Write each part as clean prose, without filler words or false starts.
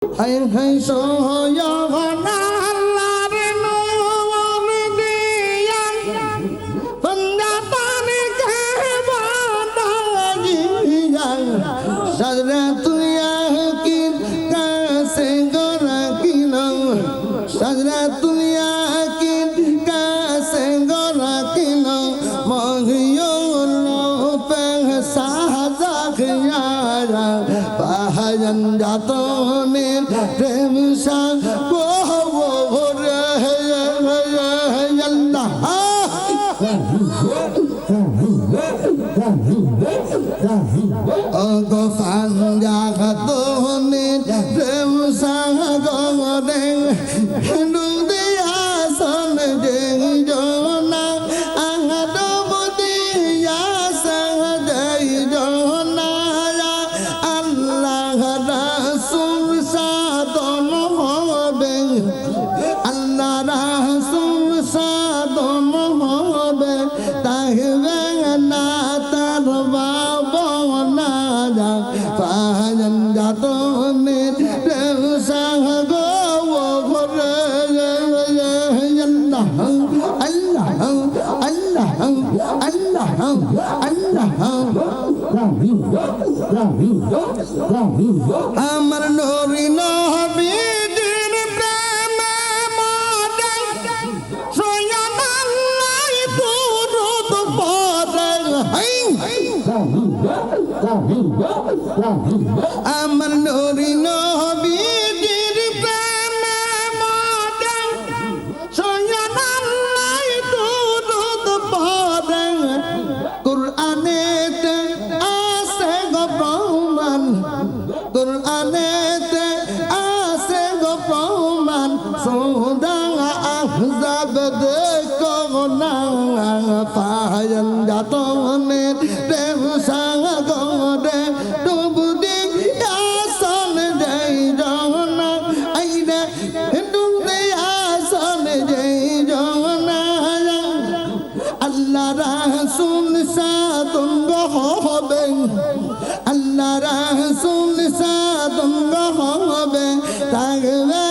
Hay hay so yo Allah nur diyan pendatan ke badajiyan sadra tu yakin kase gorakilang sadra tu yakin kase gorakilang mohyo lo pe sahajak bahayan jatonin prem sang gore Allah Ogo fanja jatonin prem sang gore Hindu dia son jeng jona angado mudia sang jai jona Allah Rasul sadon hobe Allah Rasul sadon hobe tahve na tarwa bona ja fajan jatone sang go gore Allah Allah Allah Amar nuri nabi din prema modai soyan Allah turut bodai Amar nuri nabi din prema modai soyan Allah turut bodai Qur'anete ase go proman Qur'anete ase go proman sudang ahzab de konang payan jatone dev sang gode dubudi asan dei jona aide hindum de asan dei jona Allah Rasul sadung hobe Allah Rasul sadung hobe tagve na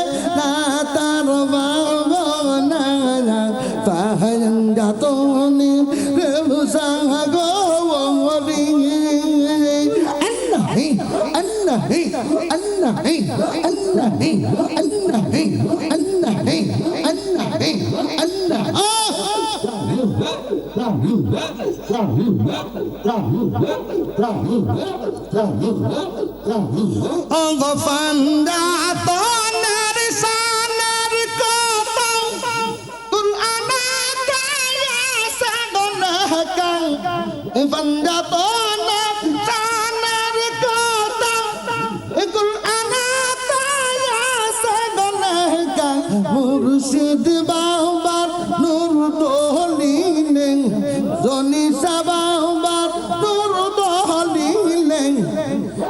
tarwa bona fahan jatoni rebusang go wori Allah Allah Allah Allah Anggo fanda tonar sanar kotong Qur'an kaya sadonahkan fanda tonar sanar kotong Qur'an kaya sadonahkan mursyid bawbar nur dohlineng zoni sabawbar nur dohlineng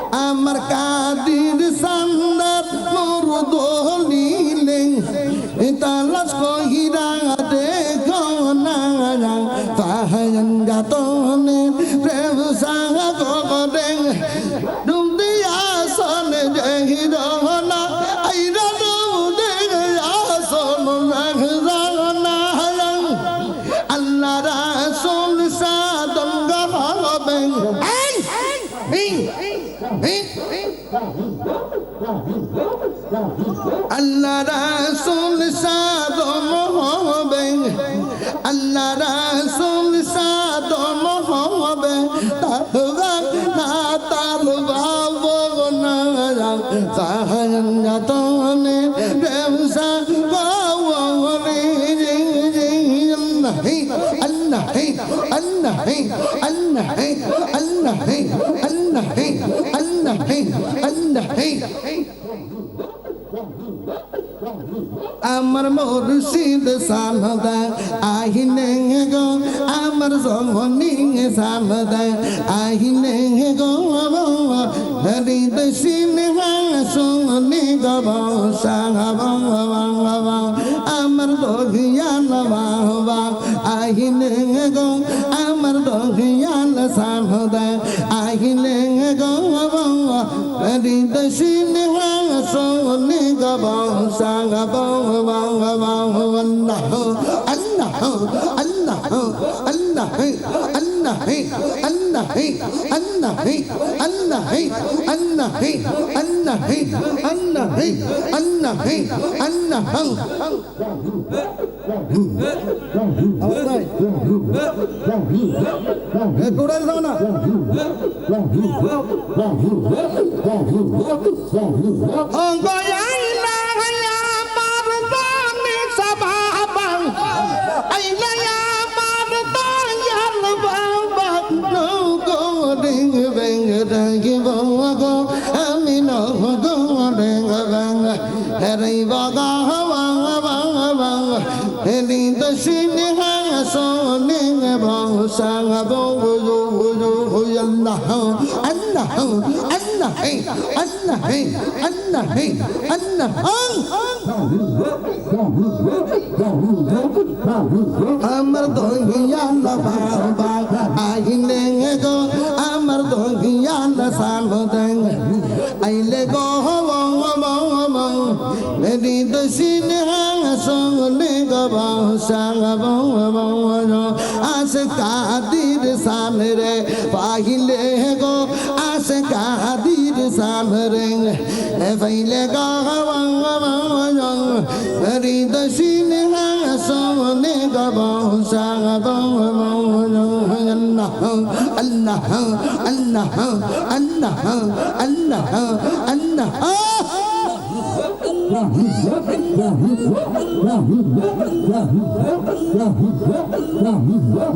Amar kadir sandar nur dohlineng talas ko hirang ade konang fahayan jatone prem sang godeng dum dia son jehi dona aira dum de son rang rana Allah Rasul sadam gahabeng Allah Rasul sadam hobe Allah Rasul sadam hobe tahwa na tarwa bona sahan jatone devsa gawari Allah Allah Allah Allah Allah Amar murshid samada ahine go amar zongoni samada ahine go hari dashin songoni go sangaba amar dogiyan ba ahine go amar dogiyan samada ahine go hari dashin soni ga bang sang ga bang bang bang Allah Allah Allah Allah Allah Allah Allah Allah Allah Allah Allah Allah Kurang sana. Engkau yang ilahnya mardani sababang, ilahnya mardani lebang, kau ding beng dagi bawa amin kau ding beng, hari baga bang bang bang, ini dasini hang soni bang sang bang Allah Allah Allah Allah Allah Allah Amar dohiya la baba aine go amar dohiya la salodeng aile go meri dasine hang sone go sang as kadir samre pahile go as kadir samre faile go meri dasine hang sone go sang Allah Allah Allah Allah Allah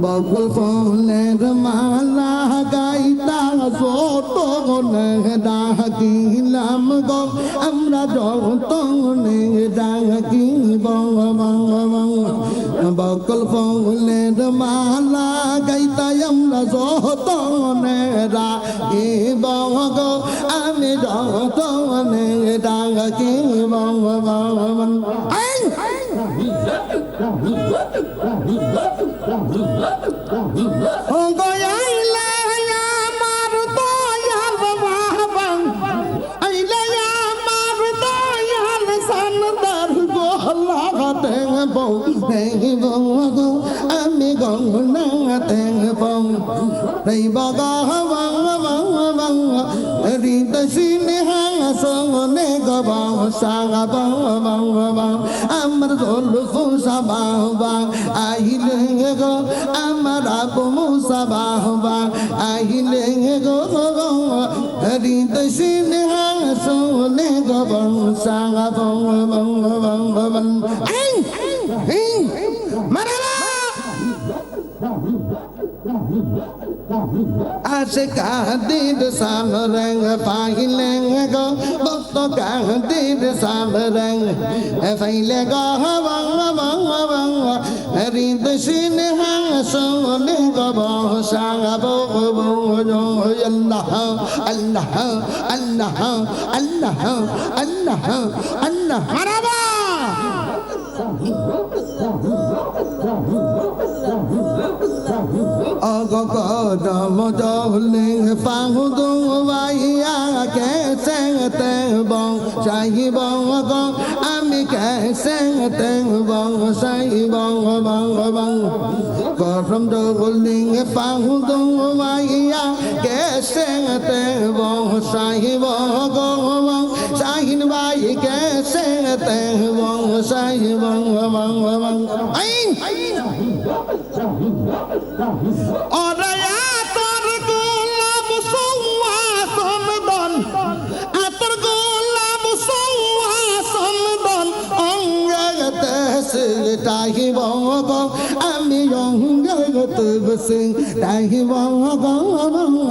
Bagul phone mala gaita soto gone dagi lam go amra jotong ne dagi bang bang bang Bagul phone mala gaita amra soto ne dagi bang go ami jotong ne dagi bang bang bang Engkau yang ilahnya mardani babang, ilahnya mardani sandar go Allah teng bong ami gong nang teng bong dei baga bang bang bang ri tasine hang sone go bang sang bang bang bang amar dol fu sa bang aile go amar abu musa bang aile go ri tasine hang sone go bang sang bang bang bang marala Ase kadir samreng paileng go bokto kadir samreng faile go bang bang bang rid sin hang sone go sang bo Allah Allah Allah Allah Allah Allah maraba Dling phang dung vaya ke sang teng bong sai bong gong ami ke sang teng bong sai bong bong bong from dling phang dung vaya ke sang teng bong sai bong gong sai vai ke sang teng bong sai bong bong bong ai Oraya tergulam semua somdon Tergulam semua somdon Onggak tesir tahi bongong Ami onggak tersing tahi bongong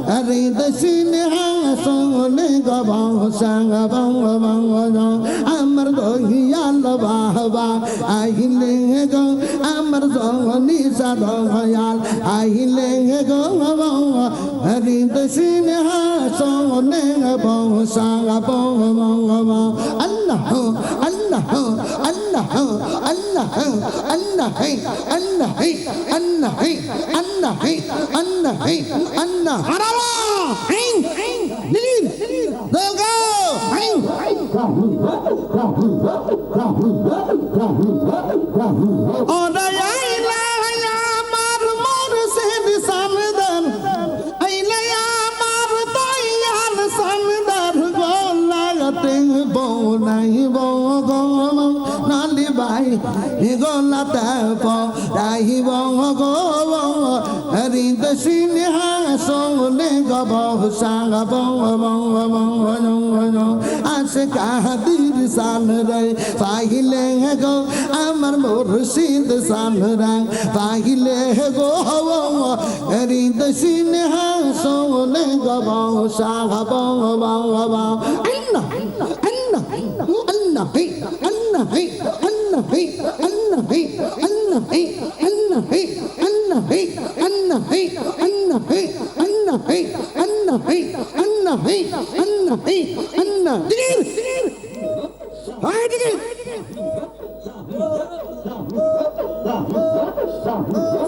Arid sini hang sone gabang sang bang bang Amar dohiya la baba aile go amar zoni sa doyal aile go arid sini hang sone gabang sang bang bang Allah Allah Allah Allah Allah Allah Allah Allah Allah Allah Allah Let's go! Gonna tap Dahi Bong Go Read the Shin Hasso Lega Bong Sanga Bong Asaka did Sunday Fahile go Amar Mursi the Sunday Fahile go Read the Shin Hasso Lega Bong Sanga Bong Anna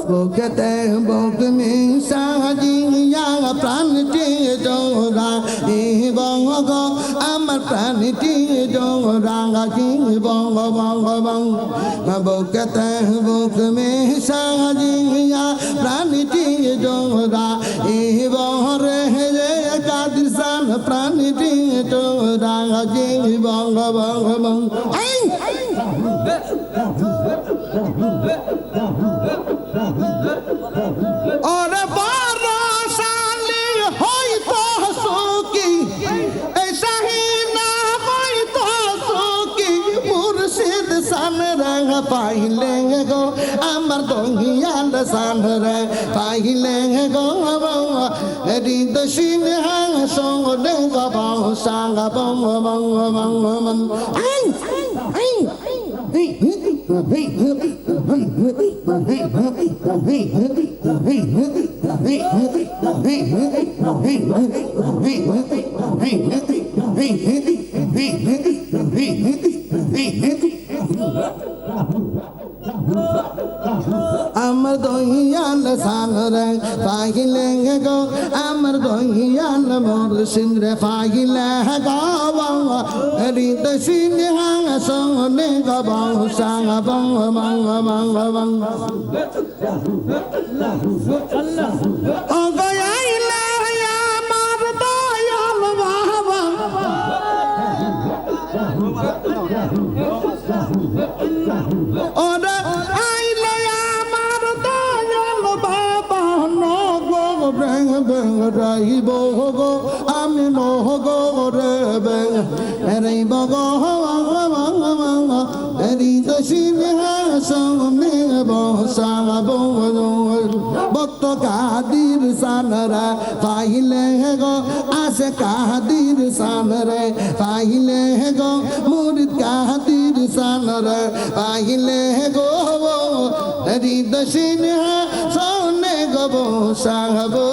Bokate bokme saji ya pranti jora e bongo amar pranti jora ji bongo bokate bokme saji ya pranti jora e bore kadisan pranti jora ji bongo Ora barra sali hoy to suki aisa hi na hoy to suki murshid san rang paile go amar dongiyan san rang paile go edi dashin hang song de go ba sang bong Amar dohiyan sanre fagile go amar dohiyan mor sindre fagile go ri dashin hang song ne go ba sang bang Allah ya ilaha ya mar doyal baba Ora Rai bogo ami no go rebe rai bogo eri dashin ha samne bo sa bo botto kadir sanara paile go ase kadir sanare paile go murid kadir sanara paile go eri dashin ha samne go bo sa bo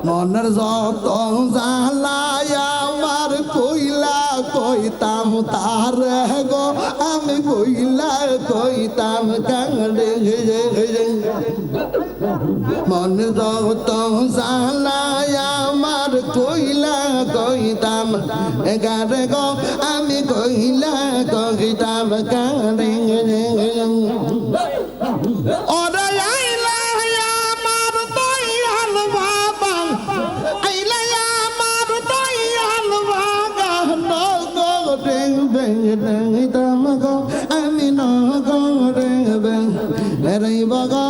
মনের যত জ্বালায়া আমার কইলা কইতাম তার গো আমি কইলা কইতাম কাংড়ে মনের যত জ্বালায়া আমার কইলা কইতাম এগারে গো আমি কইলা কইতাম কাংড়ে ওরে আইলা আমার দয়াল বাবা আইলা আমার দয়াল বাবা নগো রে বেদাম গো আমি নগো রে রে বাবা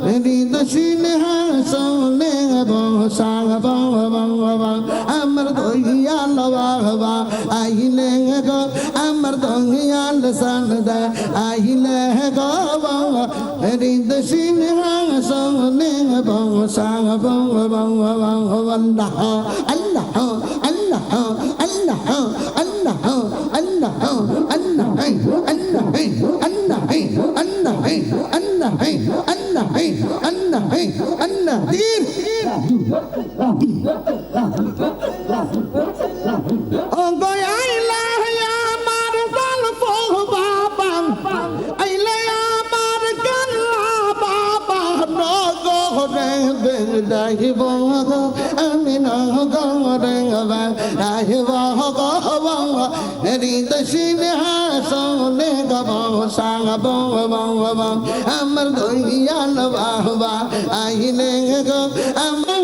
রে দশিন হাসলে বসাং বাবা আমার দয়াল বাবা আইলে গো আমার দয়াল সানদা আইলে গো রে দশিন হাসলে বসাং বাবা আল্লাহ আল্লাহ আল্লাহ আল্লাহ আল্লাহ আল্লাহ আল্লাহ আল্লাহ আল্লাহ দিন ও গয়াইল যাইব গো আমি নগরে যাইব গো হৃদয় সিংহাসনে গব সাব আমার দয়াল বাবা আইলে গো আমার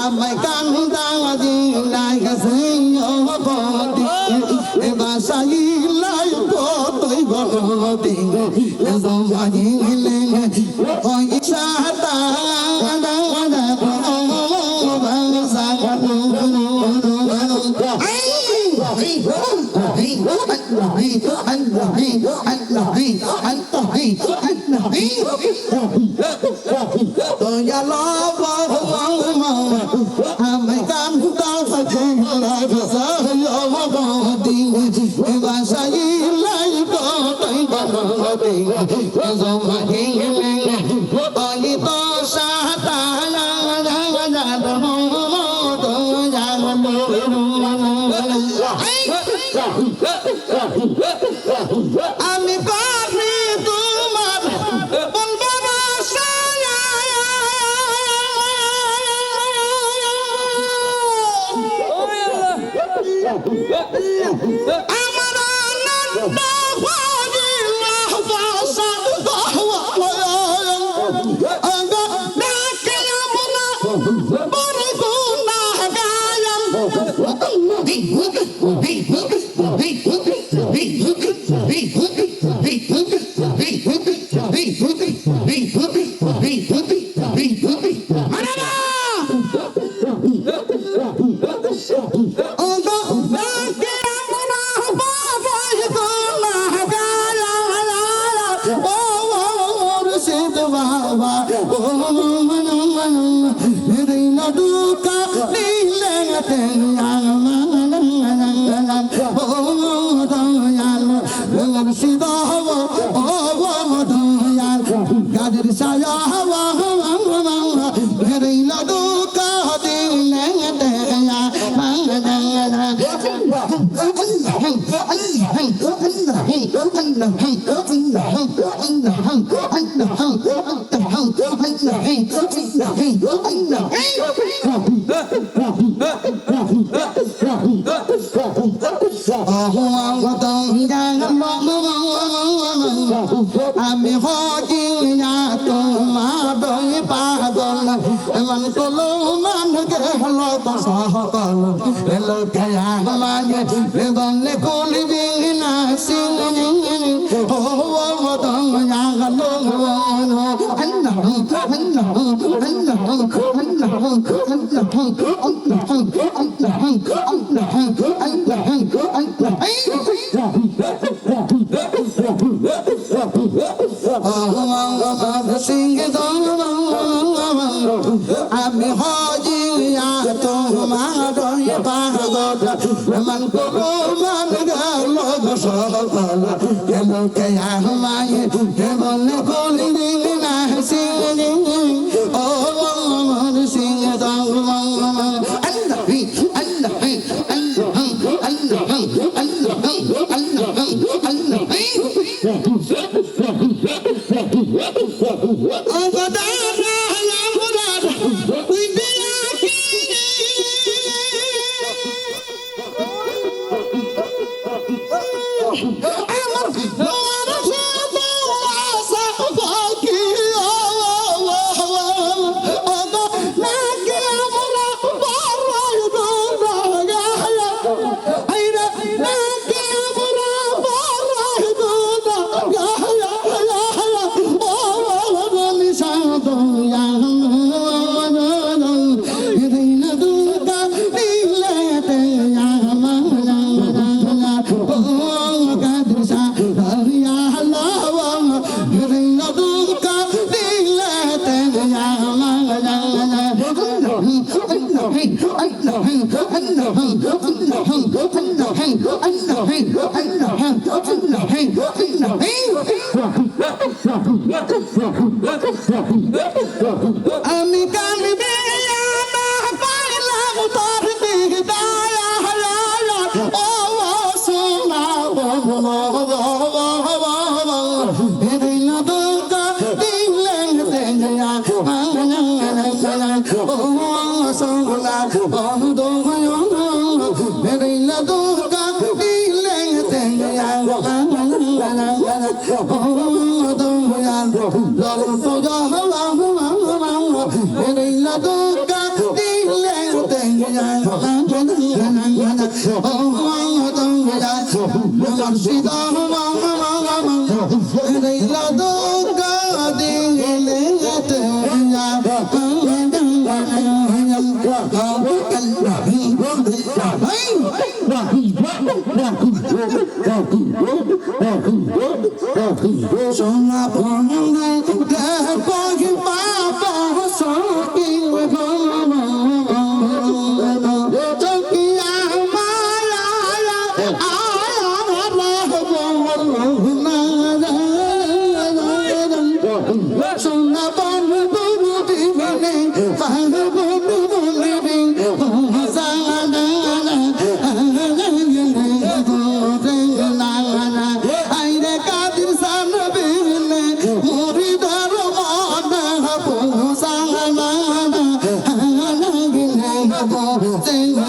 আমায় কান্দা দিলাই গেছে বাসাইলাই কতই গলতি জমাইলে ওই সাতা আমি কবি তোমার বলবো আমার আনন্দ আমি হকিয়া তোমার পাগল এমন কলো মান গেল সহকল লোকে আমায় বলে কলবি না সিং ও দয়া গলো আল্লাহ আল্লাহ আল্লাহ আমি হজিয়া তোমার পাগল মান করো মান গেল সকাল কেন কে আমায় কেবল কলবি না সিং ও আমার সিং আমি কানবে না পাইলাম তোর দিদার ও সোনা Sing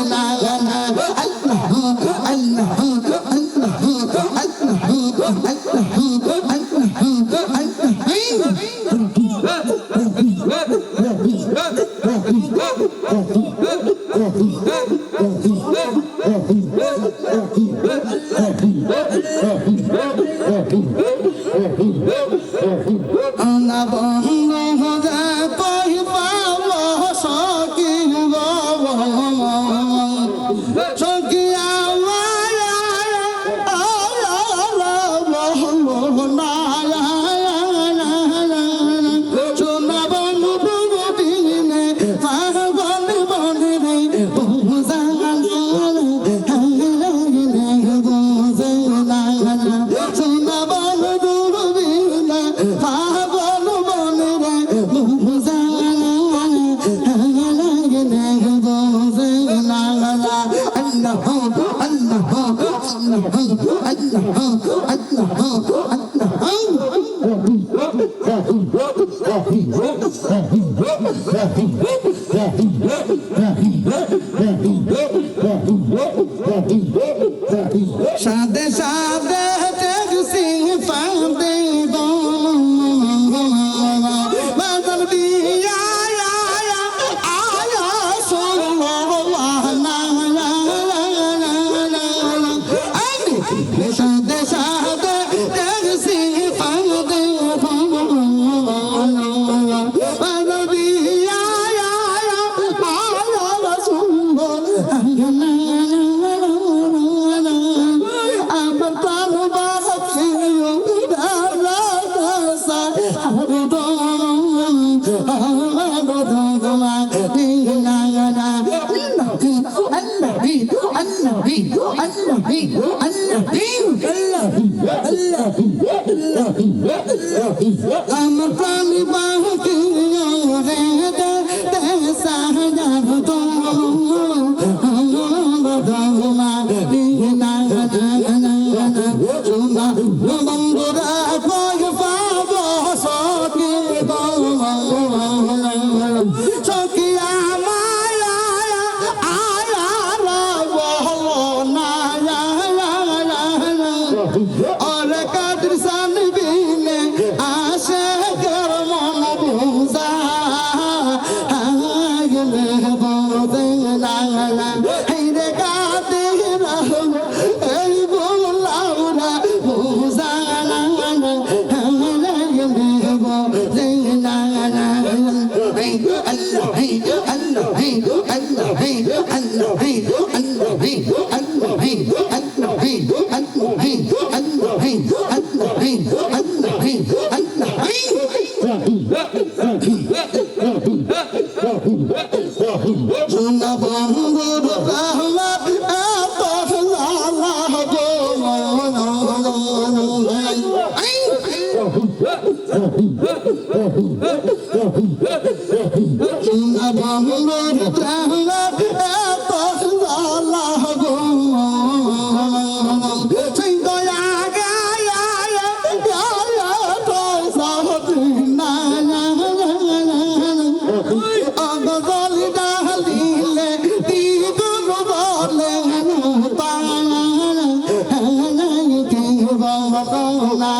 না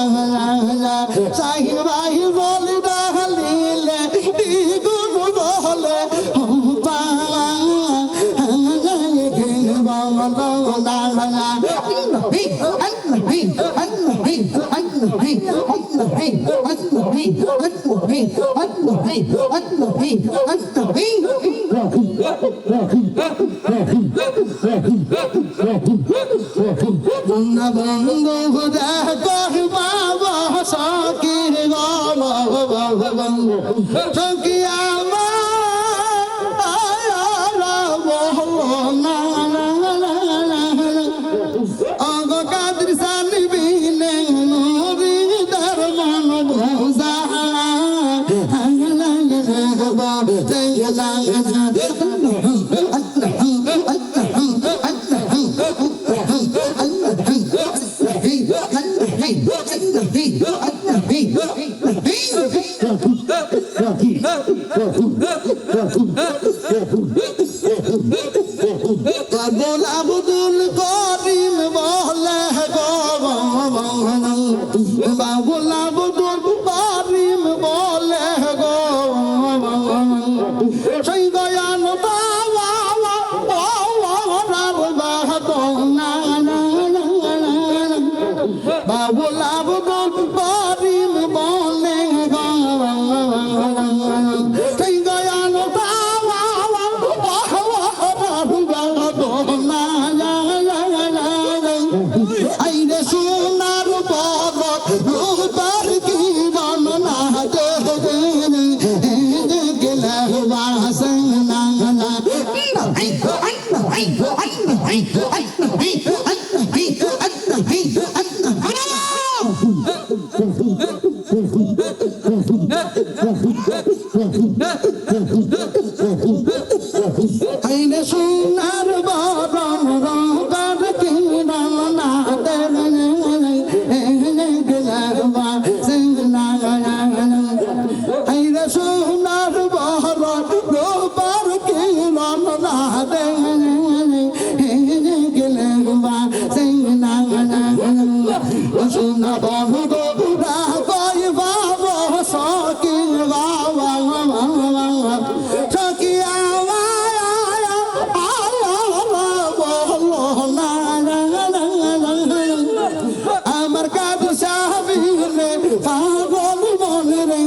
সাই ভাই বলে ডালিলে গুণ বলে বন্ধু দেখো বাবা সখী সখী কাদের সানবি তার মন ভোজা আব্দুল আব্দুল করিম বলে গো বাবুল আব্দুল করিম বলে গো সেই গয়ান বাবা বাবুল আব্দুল করিম বলে গো সেই গয়ান আইরে সোনার পর্বত রূপার কি বর্ণনা গেলে বাসনা আইরে সোনার বরণ রূপার কি বর্ণনা আইরে সোনার বরণ রূপার কি বর্ণনা গেলে সোনা বন্ধ কই বাবা সখী বাবা সখী আমার কাদু সাবিলে পাগল মনে রে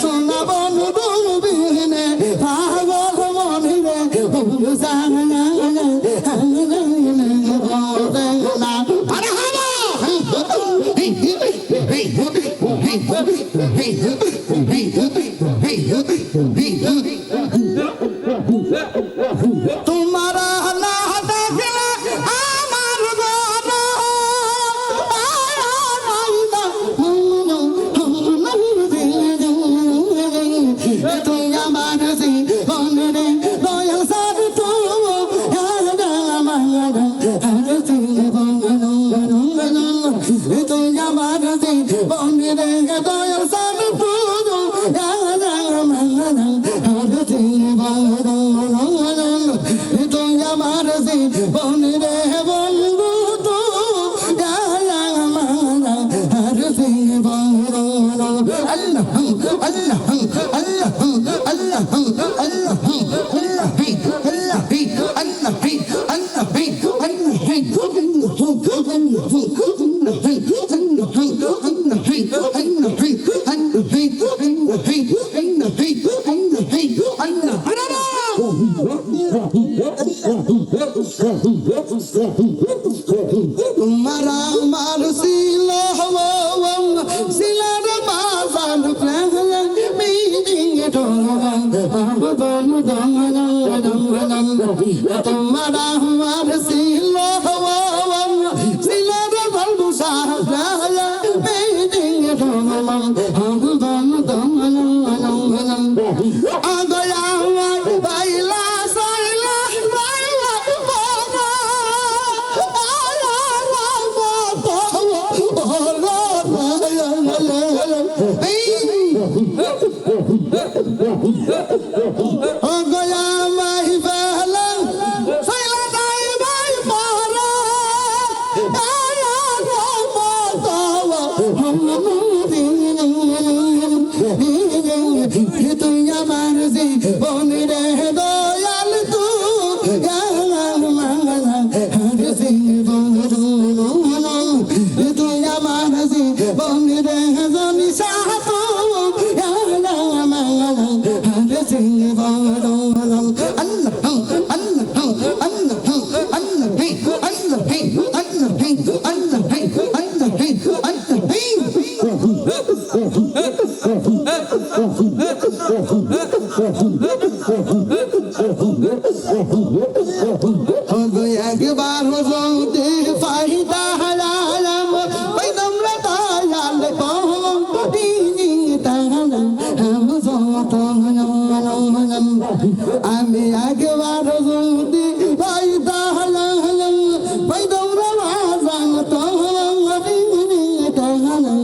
সোনা বন্ধু বিনে পাগল মনে রে তোমারা না দেখলে আমার তুই আমার দয়াল সার তুই আমার দয়াল সার तुम्हारा मार सिला सिलार बाजार तुम्हारा मार सिला सिलार आ गया बाइला गया माही पहला सैला दाई একবার হজতে ফাইদা হালালাম পাইতাম রে তায়াল পহদিনি তাহালাম আমি একবার হজতে ফাইদা হালালাম পাইতাম রে বাজান পহদিনি তাহালাম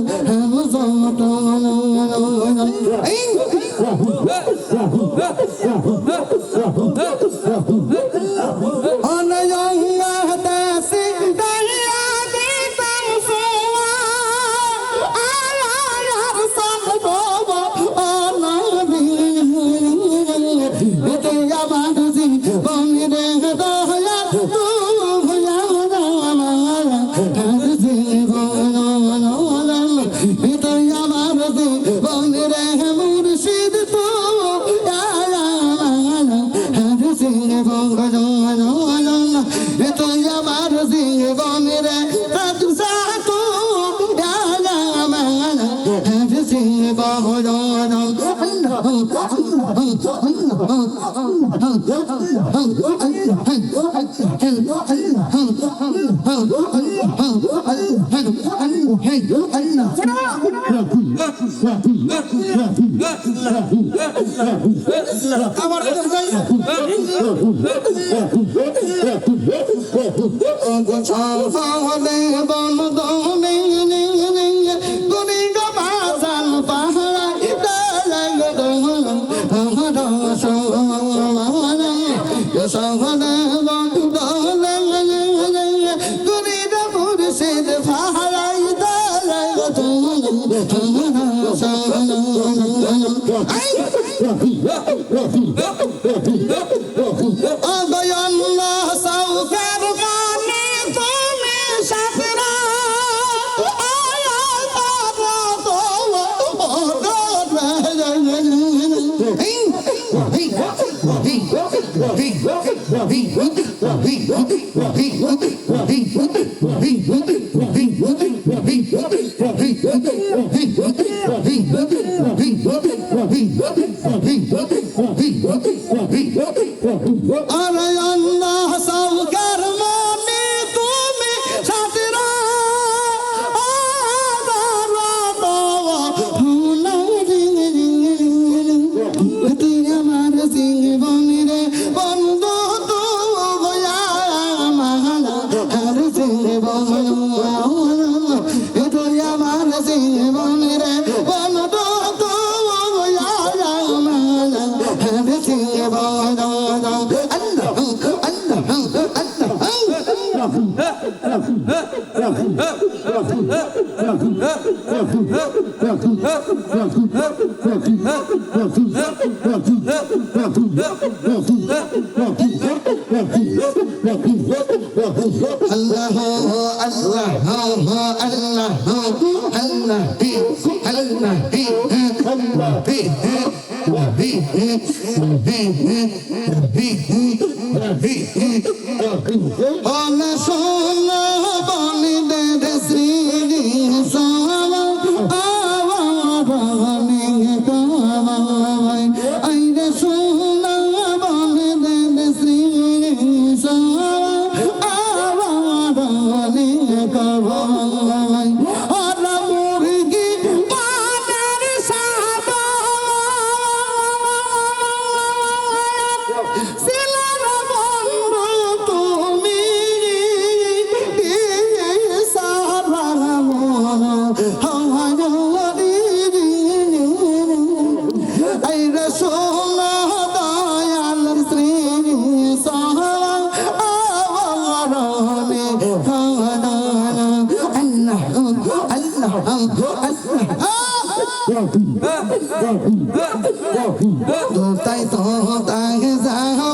তাই তো তাই যাও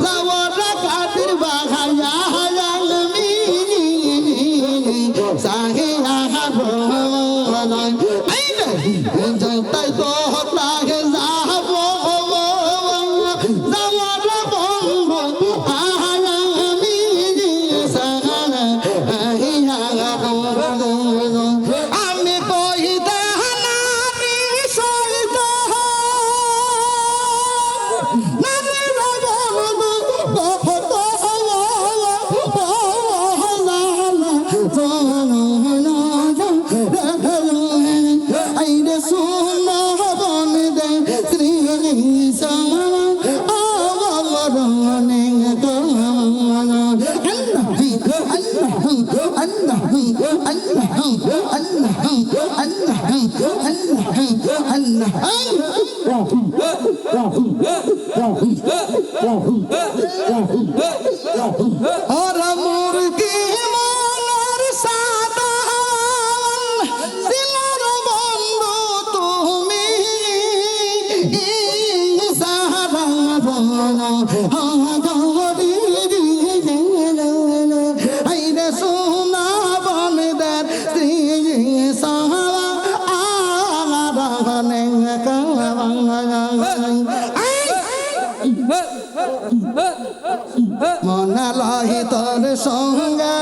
যাওয়ারা কাদের বাহায়া আমি সাহিয়া হারন তাই তো তাকে যাব যাওয়ারা বন্ধু আমি সাহিয়া আমি কইতে নারী সহিত নারী আইরে সোনা বন দে শ্রী और मुर्गी मार सादा सिलार बंधु তুমি সারা বনা হাগরি আইরে সোনা বন দর শ্রী সারা আরাধনে মনা লহি তোর সঙ্গে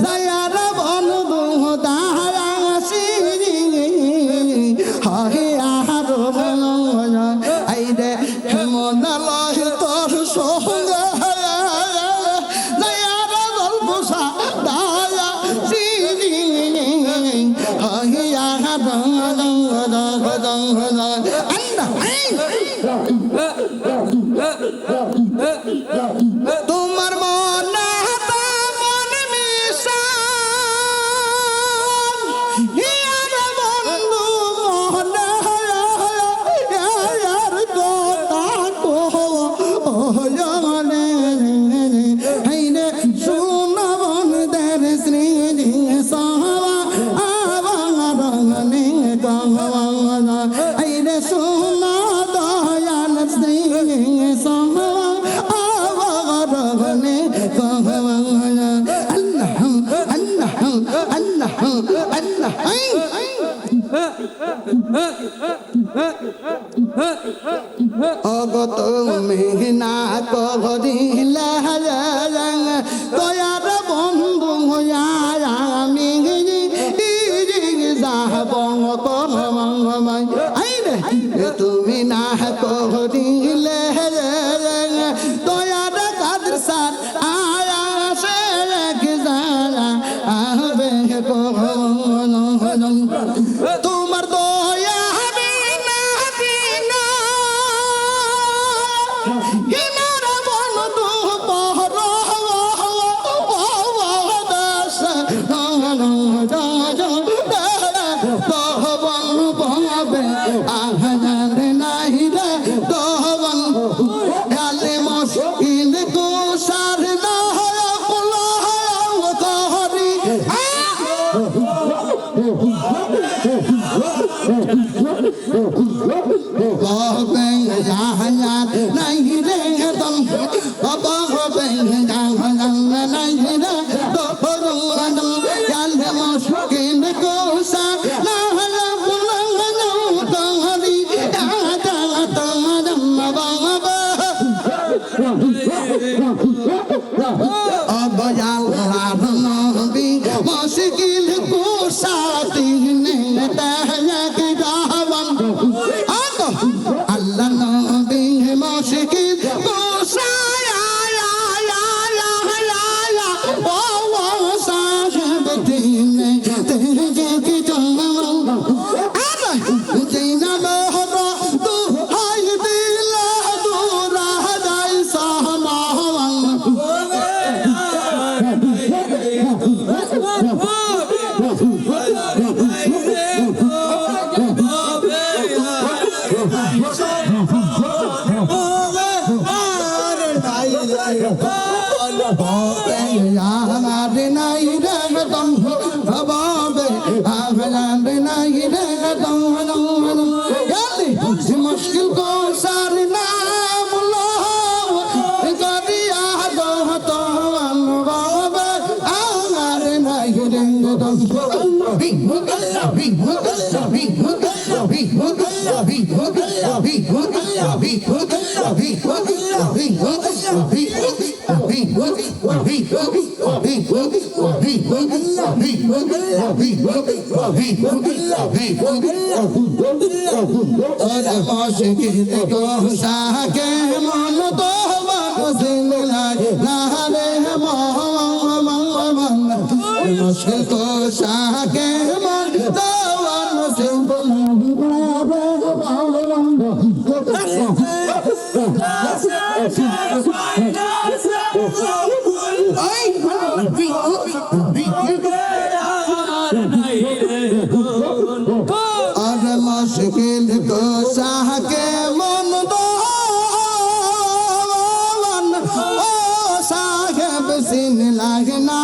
দয়ার বন্ধু দারা সিরি হাই আর আইরে মনা লহি তোর সঙ্গে দয়ার বন্ধু দারা সিরি হাই আর তোমার মনে মন মিশান হিয়ার বন্ধু মনে আর কথা কোহনে হাইরে সোনা বন দের শ্রী সাহা আবারনে গাওয়ানা হাইরে সোনা দয়াল শ্রী সাহা আবারনে গাওয়ানা আল্লাহ আল্লাহ আল্লাহ আল্লাহ অগত মেঘনা করিলা দয়ার বন্ধু আমি যাব তুমি না করিলে দয়ার কাদের সার আয়া সে জানা আবে তোমার দয়া नहीं रे तुम बाबा नहीं रे मुश्किल को सा मुश्किल को साथी ने अल्लाह नबी मुश्किल को साहिब दीन तेरे की जीना मोहरा तू हाय दिला तू रह जाए सहमा मुश्किल को सार नाम मुश्किल को शाके मन दावन से और मुश्किल को शाके मन दावन ओ साहेब सिन लागना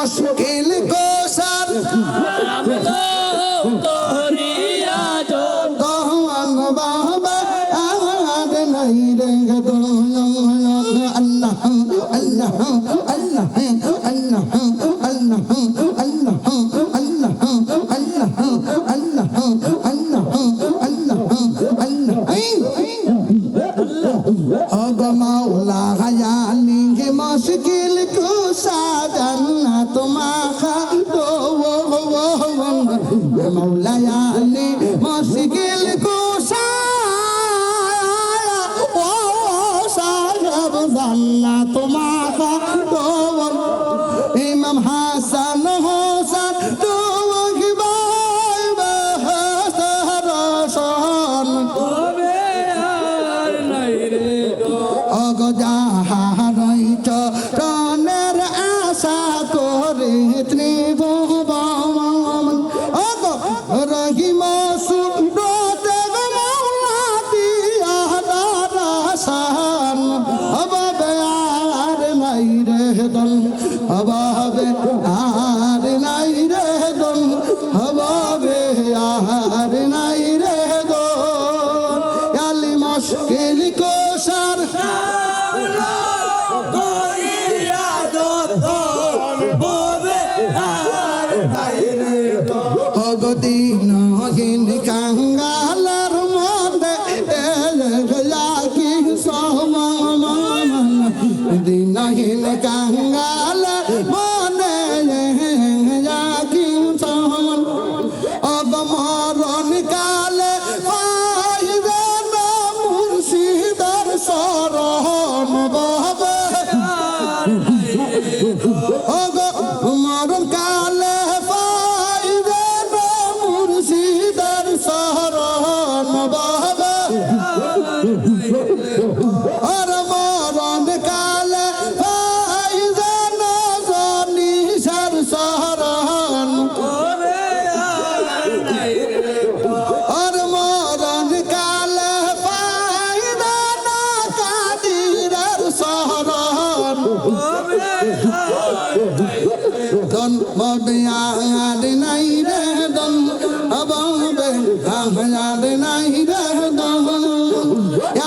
मुश्किल को सर बाबा आग नहीं रहेंगे अल्लाह अल्लाह अल्लाह अल्लाह अल्लाह अल्लाह अल्लाह अल्लाह अब मौला हयाली मुश्किल को साजना तुम्हारा तो वो मौला यानी मुश्किल को साजब जानना तुम्हारा तो इमाम हसन होसन तो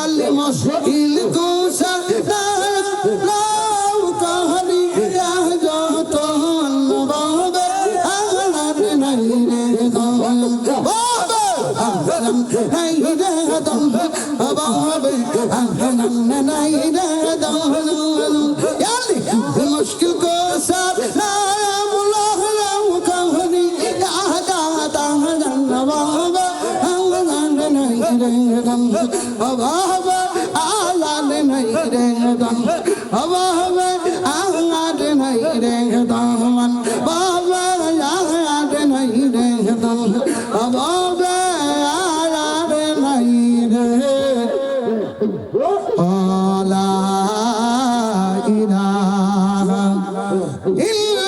मुश्किल को सब لا إله إلا